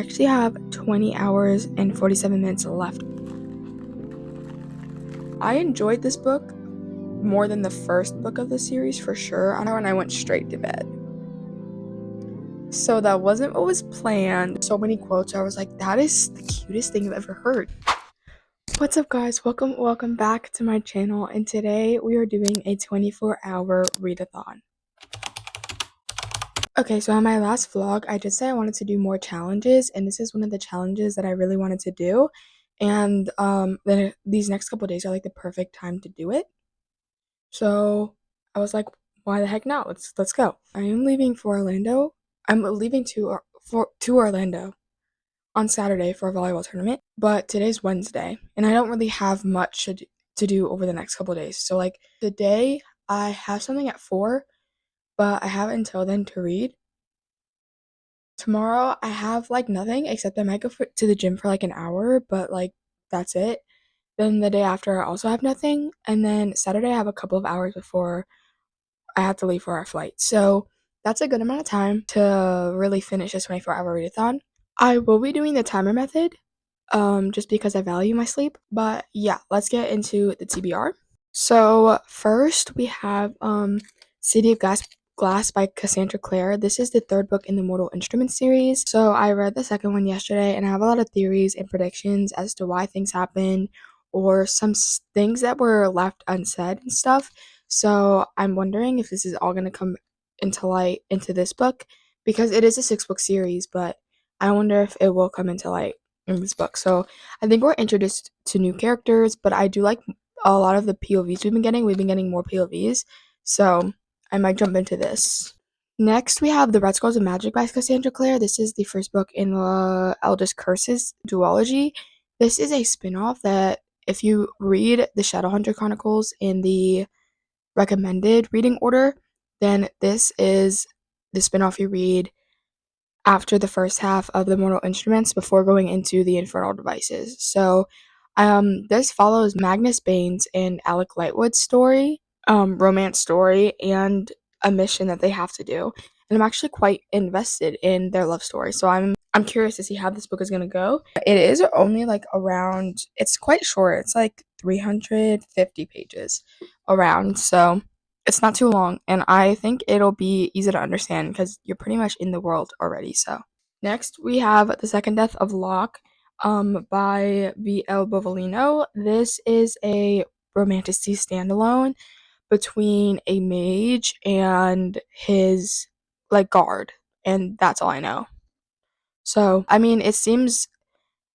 I actually have 20 hours and 47 minutes left. I enjoyed this book more than the first book of the series for sure. I know, and I went straight to bed. So that wasn't what was planned. So many quotes. I was like, that is the cutest thing I've ever heard. What's up, guys? Welcome back to my channel. And today we are doing a 24-hour readathon. Okay, so on my last vlog, I did say I wanted to do more challenges, and this is one of the challenges that I really wanted to do. And then these next couple days are like the perfect time to do it. So I was like, why the heck not? Let's go. I am leaving for Orlando. I'm leaving to Orlando on Saturday for a volleyball tournament, but today's Wednesday, and I don't really have much to do over the next couple days. So like today, I have something at 4, but I have until then to read. Tomorrow, I have like nothing except I might go to the gym for like an hour, but like that's it. Then the day after, I also have nothing, and then Saturday, I have a couple of hours before I have to leave for our flight. So that's a good amount of time to really finish this 24-hour readathon. I will be doing the timer method, just because I value my sleep. But yeah, let's get into the TBR. So first we have City of Glass by Cassandra Clare. This is the third book in the Mortal Instruments series. So I read the second one yesterday, and I have a lot of theories and predictions as to why things happen, or some things that were left unsaid and stuff. So I'm wondering if this is all going to come into light into this book, because it is a 6-book series, but I wonder if it will come into light in this book. So I think we're introduced to new characters, but I do like a lot of the POVs we've been getting. We've been getting more POVs, so I might jump into this. Next, we have The Red Scrolls of Magic by Cassandra Clare. This is the first book in the Eldest Curses duology. This is a spin-off that, if you read the Shadowhunter Chronicles in the recommended reading order, then this is the spin-off you read after the first half of the Mortal Instruments before going into the Infernal Devices. So this follows Magnus Baines and Alec Lightwood's story, romance story, and a mission that they have to do. And I'm actually quite invested in their love story. So I'm curious to see how this book is gonna go. It is only like around, it's quite short. It's like 350 pages around. So it's not too long, and I think it'll be easy to understand because you're pretty much in the world already. So next we have The Second Death of Locke by V.L. Bovalino. This is a romantasy standalone between a mage and his like guard, and that's all I know. So I mean, it seems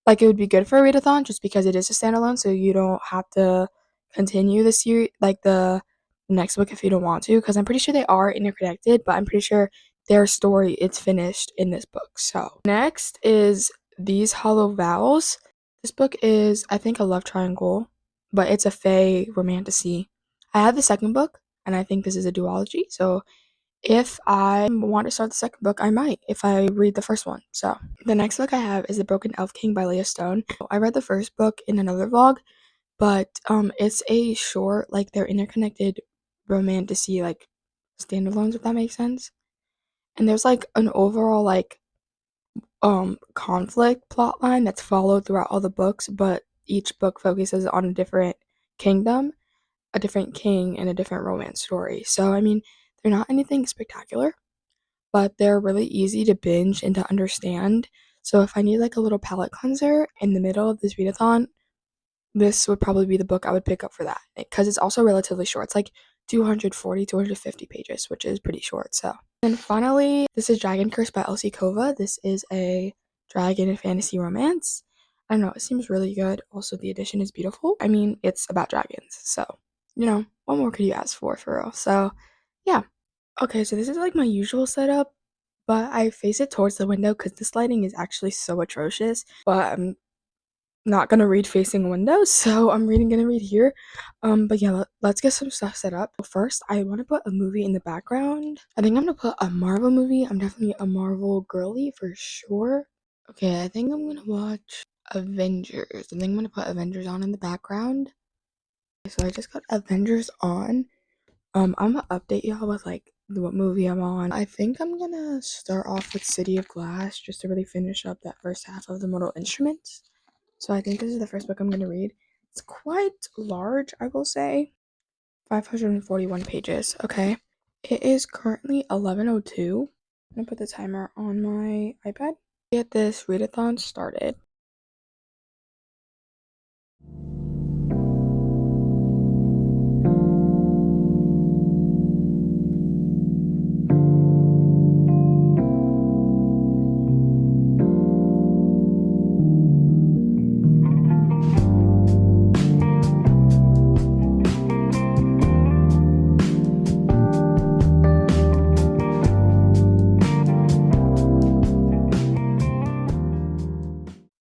like it would be good for a readathon just because it is a standalone, so you don't have to continue the series, like the next book, if you don't want to, because I'm pretty sure they are interconnected, but I'm pretty sure their story is finished in this book. So next is These Hollow Vows. This book is, I think, a love triangle, but it's a fae romantasy. I have the second book, and I think this is a duology, so if I want to start the second book, I might if I read the first one. So the next book I have is The Broken Elf King by Leah Stone. I read the first book in another vlog, but it's a short, like they're interconnected romantasy, like standalones, if that makes sense. And there's like an overall like conflict plot line that's followed throughout all the books, but each book focuses on a different kingdom, a different king, and a different romance story. So I mean, they're not anything spectacular, but they're really easy to binge and to understand. So if I need like a little palate cleanser in the middle of this readathon, this would probably be the book I would pick up for that, because it's also relatively short. It's like 250 pages, which is pretty short. So and finally, this is Dragon Curse by Elsie Kova. This is a dragon and fantasy romance. I don't know, it seems really good. Also, the edition is beautiful. I mean, it's about dragons, so you know, what more could you ask for real? So yeah. Okay, so this is like my usual setup, but I face it towards the window because this lighting is actually so atrocious. But I'm not gonna read facing a window, so I'm gonna read here. But yeah, let's get some stuff set up. First, I want to put a movie in the background. I think I'm gonna put a Marvel movie. I'm definitely a Marvel girly for sure. Okay, I think I'm gonna watch Avengers. I think I'm gonna put Avengers on in the background. So I just got Avengers on. I'm gonna update y'all with like what movie I'm on. I think I'm gonna start off with City of Glass just to really finish up that first half of the Mortal Instruments. So I think this is the first book I'm gonna read. It's quite large, I will say. 541 pages. Okay. It is currently 11:02. I'm gonna put the timer on my iPad. Get this readathon started.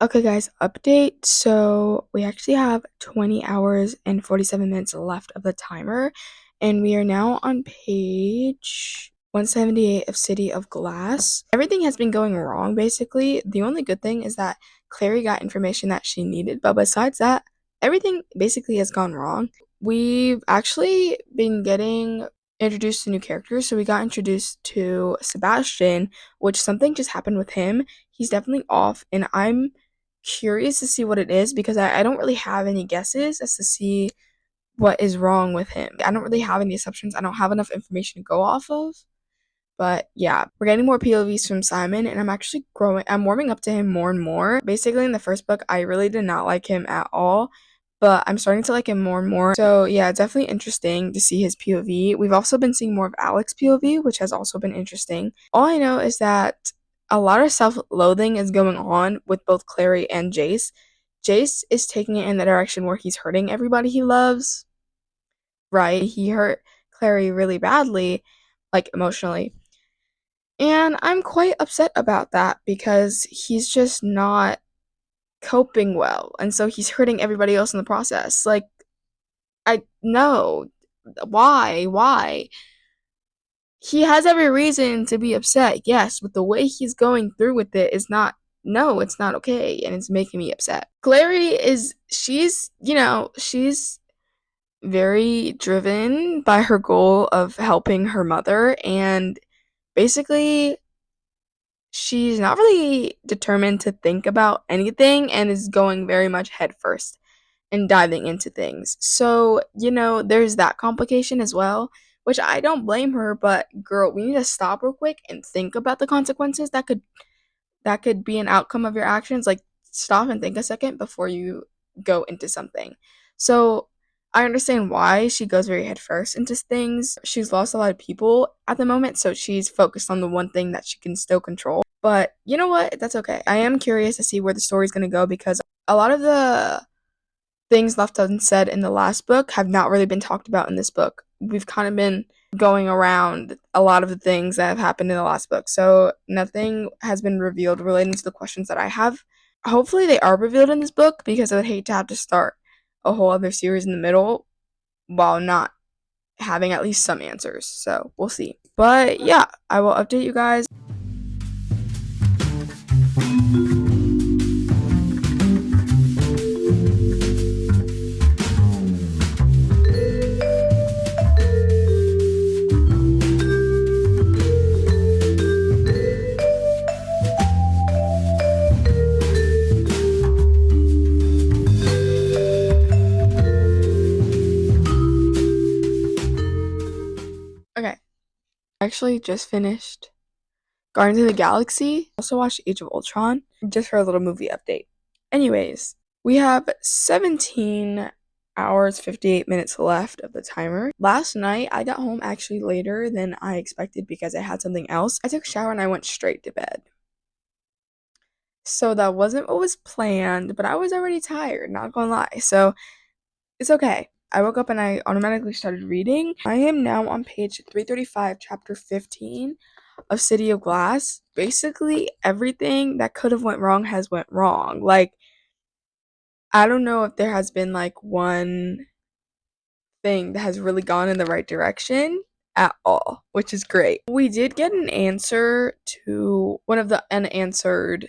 Okay, guys, update. So we actually have 20 hours and 47 minutes left of the timer, and we are now on page 178 of City of Glass. Everything has been going wrong, basically. The only good thing is that Clary got information that she needed, but besides that, everything basically has gone wrong. We've actually been getting introduced to new characters. So we got introduced to Sebastian, which something just happened with him. He's definitely off, and I'm curious to see what it is because I don't really have any guesses as to see what is wrong with him. I don't really have any assumptions. I don't have enough information to go off of. But yeah, we're getting more POVs from Simon, and I'm warming up to him more and more. Basically, in the first book, I really did not like him at all, but I'm starting to like him more and more. So yeah, definitely interesting to see his POV. We've also been seeing more of Alex's POV, which has also been interesting. All I know is that a lot of self-loathing is going on with both Clary and Jace. Jace is taking it in the direction where he's hurting everybody he loves, right? He hurt Clary really badly, like emotionally. And I'm quite upset about that because he's just not coping well. And so he's hurting everybody else in the process. Like, I no. Why? Why? He has every reason to be upset, yes, but the way he's going through with it is not, no, it's not okay, and it's making me upset. Clary she's very driven by her goal of helping her mother, and basically she's not really determined to think about anything and is going very much headfirst and diving into things. So, there's that complication as well, which I don't blame her, but girl, we need to stop real quick and think about the consequences that could be an outcome of your actions. Like, stop and think a second before you go into something. So I understand why she goes very headfirst into things. She's lost a lot of people at the moment, so she's focused on the one thing that she can still control. But you know what? That's okay. I am curious to see where the story's going to go because a lot of the things left unsaid in the last book have not really been talked about in this book. We've kind of been going around a lot of the things that have happened in the last book. So nothing has been revealed relating to the questions that I have. Hopefully they are revealed in this book because I would hate to have to start a whole other series in the middle while not having at least some answers. So we'll see. But yeah, I will update you guys. Okay, I actually just finished Guardians of the Galaxy. Also watched Age of Ultron just for a little movie update. Anyways, we have 17 hours 58 minutes left of the timer. Last night I got home actually later than I expected because I had something else. I took a shower and I went straight to bed. So that wasn't what was planned, but I was already tired, not gonna lie. So it's okay. I woke up and I automatically started reading. I am now on page 335, chapter 15 of City of Glass. Basically, everything that could have went wrong has went wrong. Like, I don't know if there has been like one thing that has really gone in the right direction at all, which is great. We did get an answer to one of the unanswered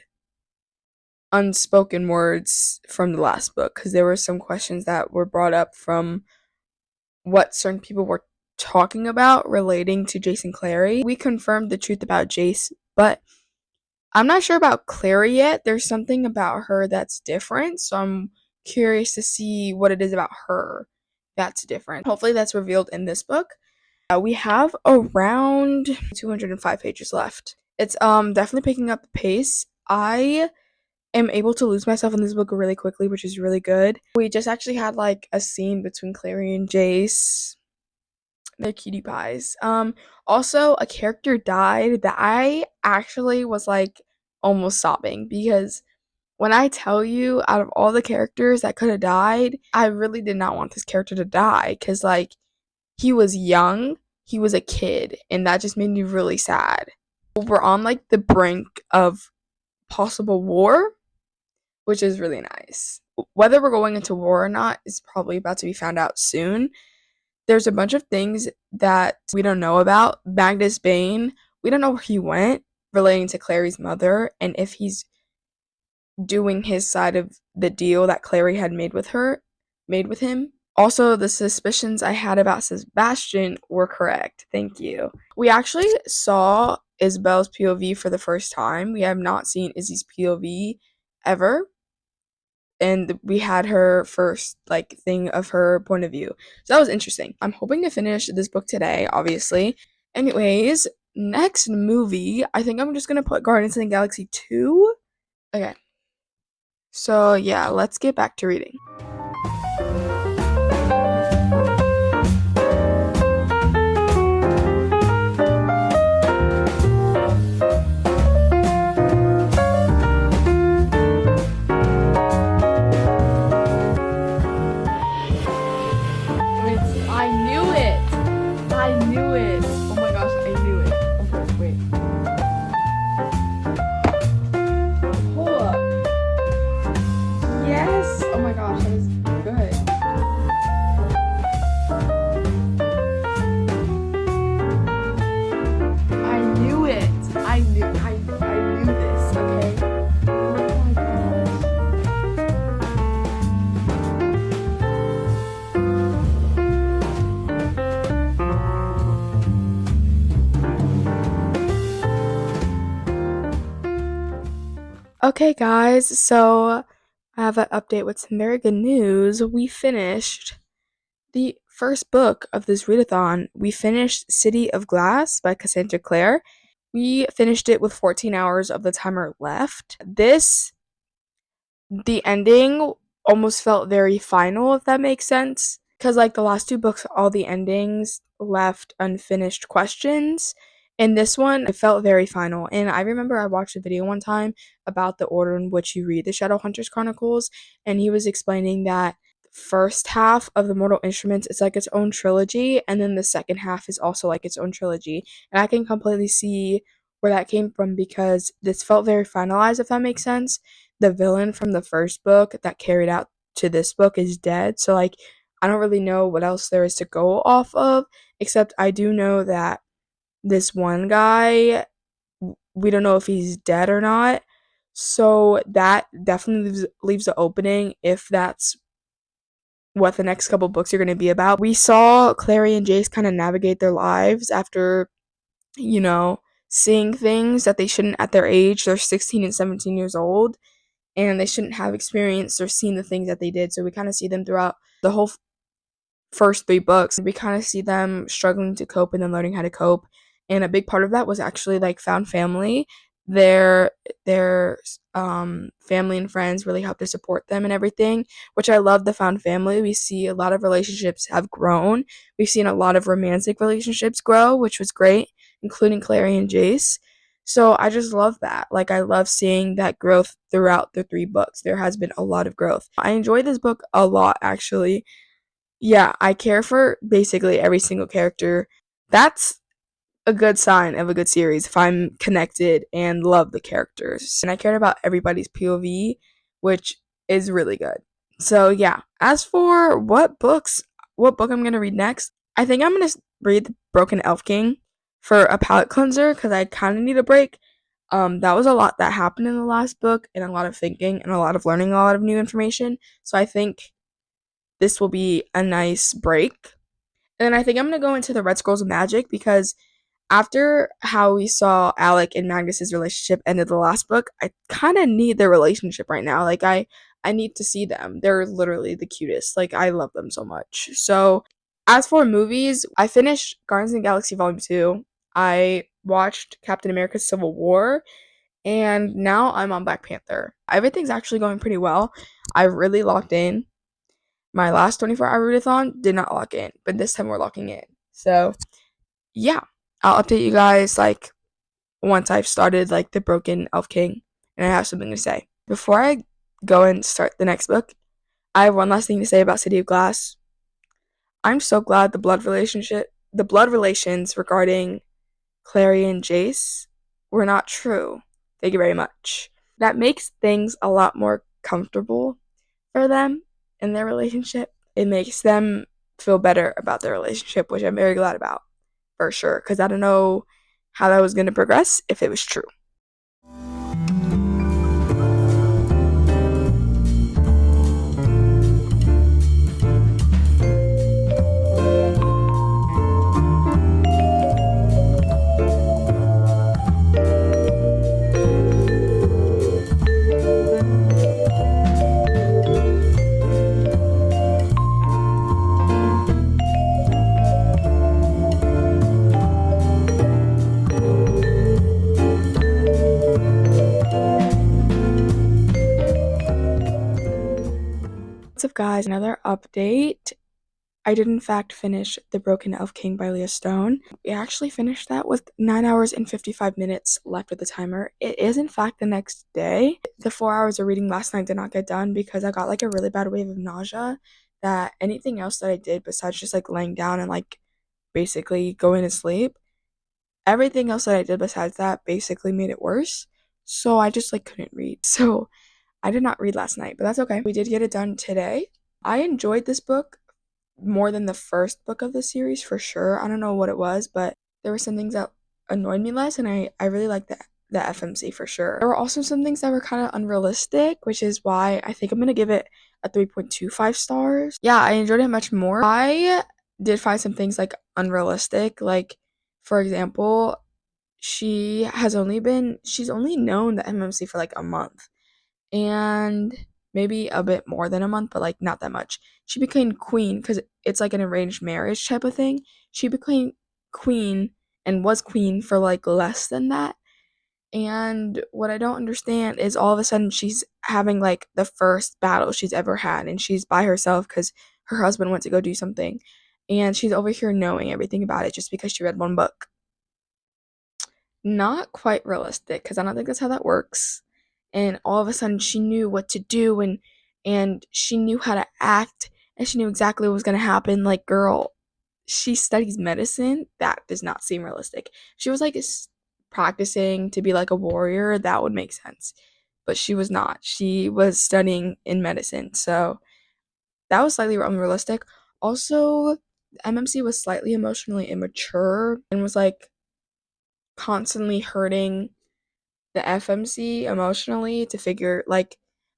unspoken words from the last book because there were some questions that were brought up from what certain people were talking about relating to Jace and Clary. We confirmed the truth about Jace, but I'm not sure about Clary yet. There's something about her that's different, so I'm curious to see what it is about her that's different. Hopefully that's revealed in this book. We have around 205 pages left. It's definitely picking up the pace. I am able to lose myself in this book really quickly, which is really good. We just actually had like a scene between Clary and Jace. They're cutie pies. Also a character died that I actually was like almost sobbing, because when I tell you, out of all the characters that could have died, I really did not want this character to die, because like he was young, he was a kid, and that just made me really sad. We're on like the brink of possible war, which is really nice. Whether we're going into war or not is probably about to be found out soon. There's a bunch of things that we don't know about. Magnus Bane, we don't know where he went, relating to Clary's mother, and if he's doing his side of the deal that Clary had made with him. Also, the suspicions I had about Sebastian were correct. Thank you. We actually saw Isabel's POV for the first time. We have not seen Izzy's POV ever. And we had her first like thing of her point of view. So that was interesting. I'm hoping to finish this book today, obviously. Anyways, next movie, I think I'm just gonna put Guardians of the Galaxy 2. Okay. So yeah, let's get back to reading. I knew it! I knew it! Oh my gosh, I knew it. Okay, wait. Hold up. Yes! Oh my gosh, that is good. I knew it! I knew this, okay? Oh my gosh. Okay, guys, so I have an update with some very good news. We finished the first book of this readathon. We finished City of Glass by Cassandra Clare. We finished it with 14 hours of the timer left. The ending almost felt very final, if that makes sense. Because, like, the last two books, all the endings left unfinished questions. And this one, it felt very final. And I remember I watched a video one time about the order in which you read the Shadowhunters Chronicles, and he was explaining that first half of the Mortal Instruments is like its own trilogy, and then the second half is also like its own trilogy. And I can completely see where that came from, because this felt very finalized, if that makes sense. The villain from the first book that carried out to this book is dead, so like I don't really know what else there is to go off of, except I do know that this one guy, we don't know if he's dead or not, so that definitely leaves the opening if that's what the next couple books are going to be about. We saw Clary and Jace kind of navigate their lives after, you know, seeing things that they shouldn't at their age. They're 16 and 17 years old, and they shouldn't have experienced or seen the things that they did. So we kind of see them throughout the whole first three books. We kind of see them struggling to cope and then learning how to cope. And a big part of that was actually like found family. Their family and friends really helped to support them and everything, which I love. The found family, we see a lot of relationships have grown. We've seen a lot of romantic relationships grow, which was great, including Clary and Jace. So I just love that. Like, I love seeing that growth throughout the three books. There has been a lot of growth. I enjoy this book a lot, actually. Yeah, I care for basically every single character. That's a good sign of a good series if I'm connected and love the characters. And I cared about everybody's POV, which is really good. So yeah, as for what book I'm gonna read next, I think I'm gonna read The Broken Elf King for a palate cleanser, because I kind of need a break. That was a lot that happened in the last book, and a lot of thinking and a lot of learning, a lot of new information. So I think this will be a nice break. And I think I'm gonna go into the Red Scrolls of Magic because after how we saw Alec and Magnus's relationship ended the last book, I kind of need their relationship right now. Like I need to see them. They're literally the cutest. Like I love them so much. So as for movies, I finished Guardians of the Galaxy Volume 2. I watched Captain America Civil War, and now I'm on Black Panther. Everything's actually going pretty well. I really locked in. My last 24-hour readathon did not lock in, but this time we're locking in. So yeah, I'll update you guys like once I've started like the Broken Elf King and I have something to say. Before I go and start the next book, I have one last thing to say about City of Glass. I'm so glad the blood relations regarding Clary and Jace were not true. Thank you very much. That makes things a lot more comfortable for them in their relationship. It makes them feel better about their relationship, which I'm very glad about, for sure, because I don't know how that was going to progress if it was true. What's up, guys? Another update. I did in fact finish The Broken Elf King by Leah Stone. We actually finished that with 9 hours and 55 minutes left with the timer. It is in fact the next day. The 4 hours of reading last night did not get done because I got like a really bad wave of nausea that anything else that I did besides just like laying down and like basically going to sleep, everything else that I did besides that basically made it worse. So I just like couldn't read. So I did not read last night, but that's okay. We did get it done today. I enjoyed this book more than the first book of the series for sure. I don't know what it was, but there were some things that annoyed me less, and I really liked the FMC for sure. There were also some things that were kind of unrealistic, which is why I think I'm gonna give it a 3.25 stars. Yeah, I enjoyed it much more. I did find some things like unrealistic, like for example, she's only known the MMC for like a month and maybe a bit more than a month, but like not that much. She became queen because it's like an arranged marriage type of thing. She became queen and was queen for like less than that. And what I don't understand is all of a sudden she's having like the first battle she's ever had, and she's by herself because her husband went to go do something. And she's over here knowing everything about it just because she read one book. Not quite realistic because I don't think that's how that works. And all of a sudden she knew what to do, and she knew how to act, and she knew exactly what was going to happen. Like, girl, she studies medicine. That does not seem realistic. She was like practicing to be like a warrior. That would make sense. But she was not. She was studying in medicine. So that was slightly unrealistic. Also, MMC was slightly emotionally immature and was like constantly hurting the FMC emotionally to figure like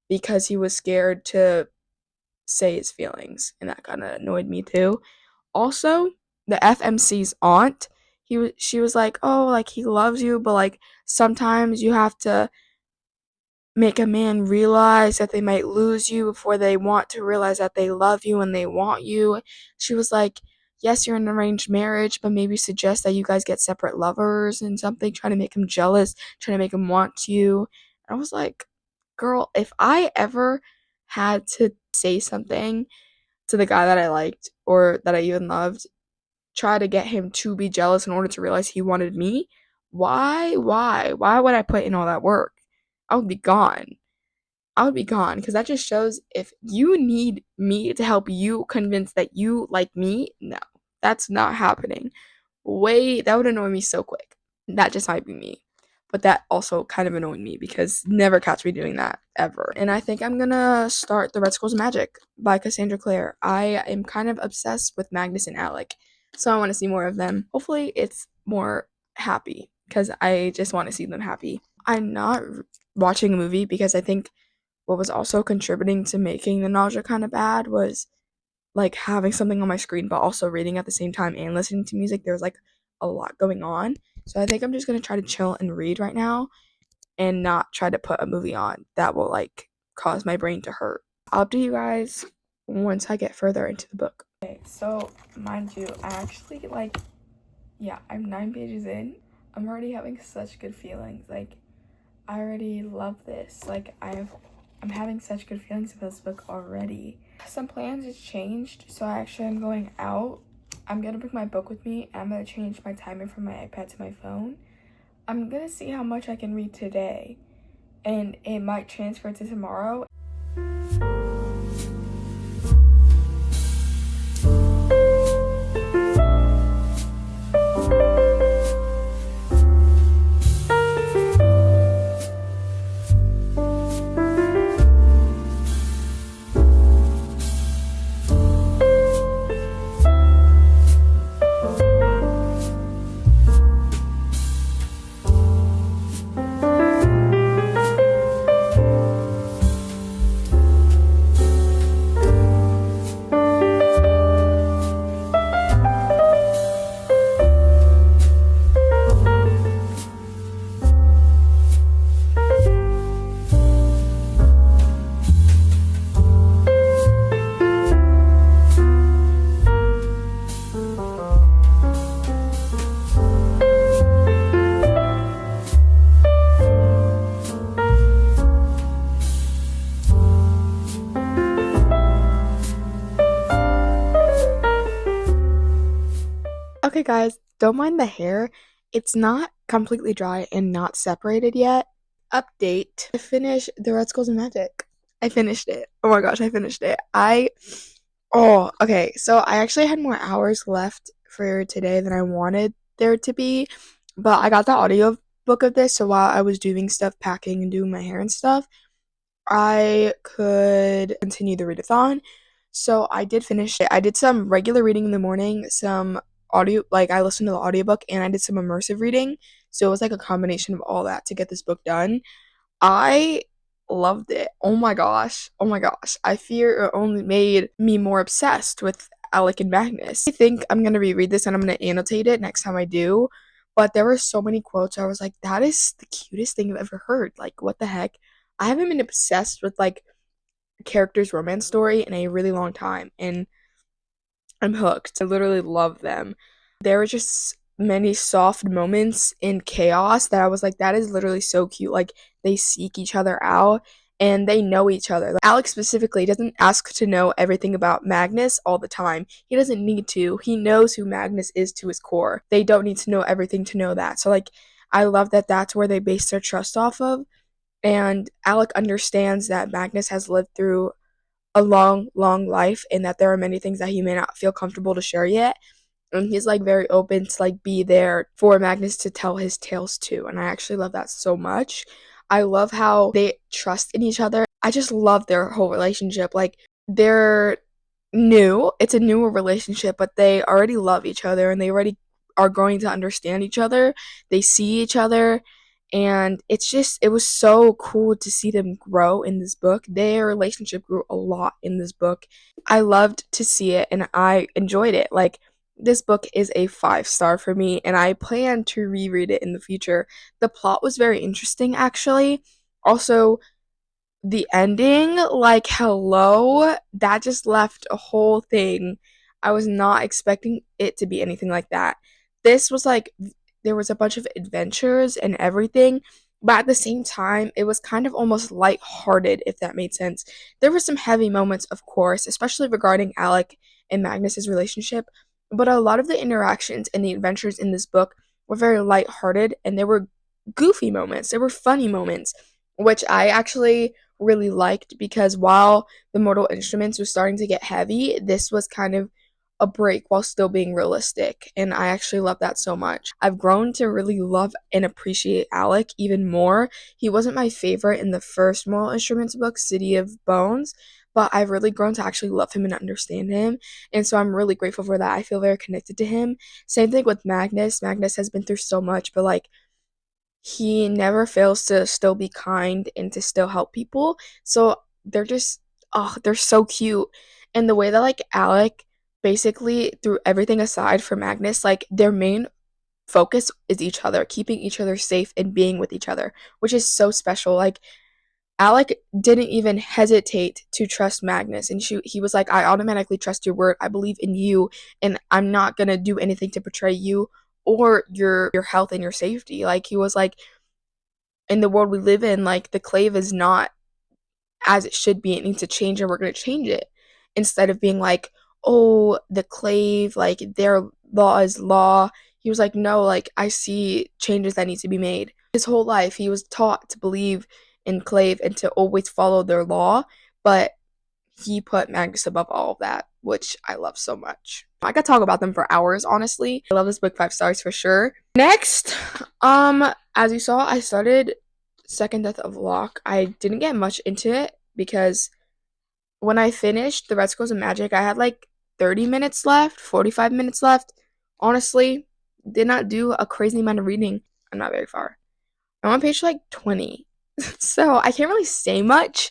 because he was scared to say his feelings, and that kind of annoyed me too. Also, the FMC's aunt, she was like, "Oh, like he loves you, but like sometimes you have to make a man realize that they might lose you before they want to realize that they love you and they want you." She was like, yes, you're in an arranged marriage, but maybe suggest that you guys get separate lovers and something, trying to make him jealous, trying to make him want you. I was like, girl, if I ever had to say something to the guy that I liked or that I even loved, try to get him to be jealous in order to realize he wanted me, why would I put in all that work? I would be gone. I would be gone because that just shows if you need me to help you convince that you like me, no, that's not happening. That would annoy me so quick. That just might be me. But that also kind of annoyed me because never catch me doing that ever. And I think I'm gonna start The Red Schools of Magic by Cassandra Clare. I am kind of obsessed with Magnus and Alec, so I want to see more of them. Hopefully, it's more happy because I just want to see them happy. I'm not watching a movie because I think what was also contributing to making the nausea kind of bad was like having something on my screen but also reading at the same time and listening to music. There's like a lot going on. So I think I'm just gonna try to chill and read right now and not try to put a movie on that will like cause my brain to hurt. I'll update you guys once I get further into the book. Okay, so mind you, I actually like, yeah, I'm 9 pages in. I'm already having such good feelings. Like, I already love this. Like, I'm having such good feelings about this book already. Some plans just changed, so I actually am going out. I'm gonna bring my book with me, and I'm gonna change my timer from my iPad to my phone. I'm gonna see how much I can read today, and it might transfer to tomorrow. Okay, guys, don't mind the hair. It's not completely dry and not separated yet. Update. I finished The Red Skulls of Magic. I finished it. Oh my gosh, I finished it. Oh, okay. So I actually had more hours left for today than I wanted there to be, but I got the audio book of this, so while I was doing stuff, packing and doing my hair and stuff, I could continue the readathon. So I did finish it. I did some regular reading in the morning, some audio, like I listened to the audiobook, and I did some immersive reading. So it was like a combination of all that to get this book done. I loved it. Oh my gosh. Oh my gosh. I fear it only made me more obsessed with Alec and Magnus. I think I'm gonna reread this and I'm gonna annotate it next time I do. But there were so many quotes. I was like, that is the cutest thing I've ever heard. Like, what the heck? I haven't been obsessed with like a character's romance story in a really long time, and I'm hooked. I literally love them. There were just many soft moments in chaos that I was like, that is literally so cute. Like, they seek each other out and they know each other. Like, Alex specifically doesn't ask to know everything about Magnus all the time. He doesn't need to. He knows who Magnus is to his core. They don't need to know everything to know that. So, like, I love that that's where they base their trust off of. And Alec understands that Magnus has lived through a long, long life and that there are many things that he may not feel comfortable to share yet. And he's like very open to like be there for Magnus to tell his tales too. And I actually love that so much. I love how they trust in each other. I just love their whole relationship. Like, they're new. It's a newer relationship, but they already love each other and they already are growing to understand each other. They see each other, and it was so cool to see them grow in this book. Their relationship grew a lot in this book. I loved to see it and I enjoyed it. Like, this book is a 5 star for me and I plan to reread it in the future. The plot was very interesting actually. Also, the ending, like, hello, that just left a whole thing. I was not expecting it to be anything like that. This was like, there was a bunch of adventures and everything, but at the same time, it was kind of almost light-hearted, if that made sense. There were some heavy moments, of course, especially regarding Alec and Magnus's relationship, but a lot of the interactions and the adventures in this book were very light-hearted, and there were goofy moments, there were funny moments, which I actually really liked because while the Mortal Instruments was starting to get heavy, this was kind of a break while still being realistic. And I actually love that so much. I've grown to really love and appreciate Alec even more. He wasn't my favorite in the first Mortal Instruments book, City of Bones, but I've really grown to actually love him and understand him. And so I'm really grateful for that. I feel very connected to him. Same thing with Magnus. Magnus has been through so much, but like, he never fails to still be kind and to still help people. So they're just, oh, they're so cute. And the way that like Alec basically threw everything aside for Magnus, like their main focus is each other, keeping each other safe and being with each other, which is so special. Like Alec didn't even hesitate to trust Magnus, and he was like, I automatically trust your word. I believe in you, and I'm not gonna do anything to betray you or your health and your safety. Like he was like, in the world we live in, like the clave is not as it should be. It needs to change, and we're gonna change it. Instead of being like, oh, the clave, like their law is law. He was like, no, like I see changes that need to be made. His whole life, he was taught to believe in clave and to always follow their law, but he put Magnus above all of that, which I love so much. I could talk about them for hours, honestly. I love this book, 5 stars for sure. Next, as you saw, I started Second Death of Locke. I didn't get much into it because when I finished the Red Scrolls of Magic, I had like 30 minutes left, 45 minutes left. Honestly, did not do a crazy amount of reading. I'm not very far. I'm on page like 20. So I can't really say much,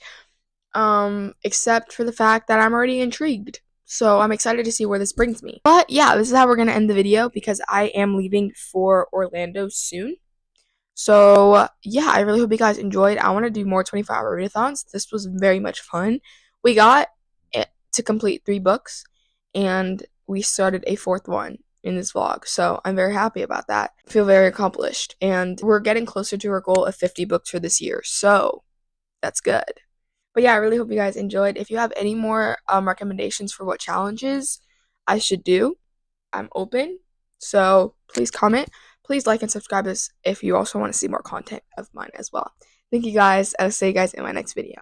except for the fact that I'm already intrigued. So I'm excited to see where this brings me. But yeah, this is how we're gonna end the video because I am leaving for Orlando soon. So yeah, I really hope you guys enjoyed. I want to do more 24-hour readathons. This was very much fun. We got it to complete 3 books, and we started a 4th one in this vlog. So I'm very happy about that. I feel very accomplished, and we're getting closer to our goal of 50 books for this year. So that's good. But yeah, I really hope you guys enjoyed. If you have any more recommendations for what challenges I should do, I'm open. So please comment. Please like and subscribe this if you also want to see more content of mine as well. Thank you guys. I'll see you guys in my next video.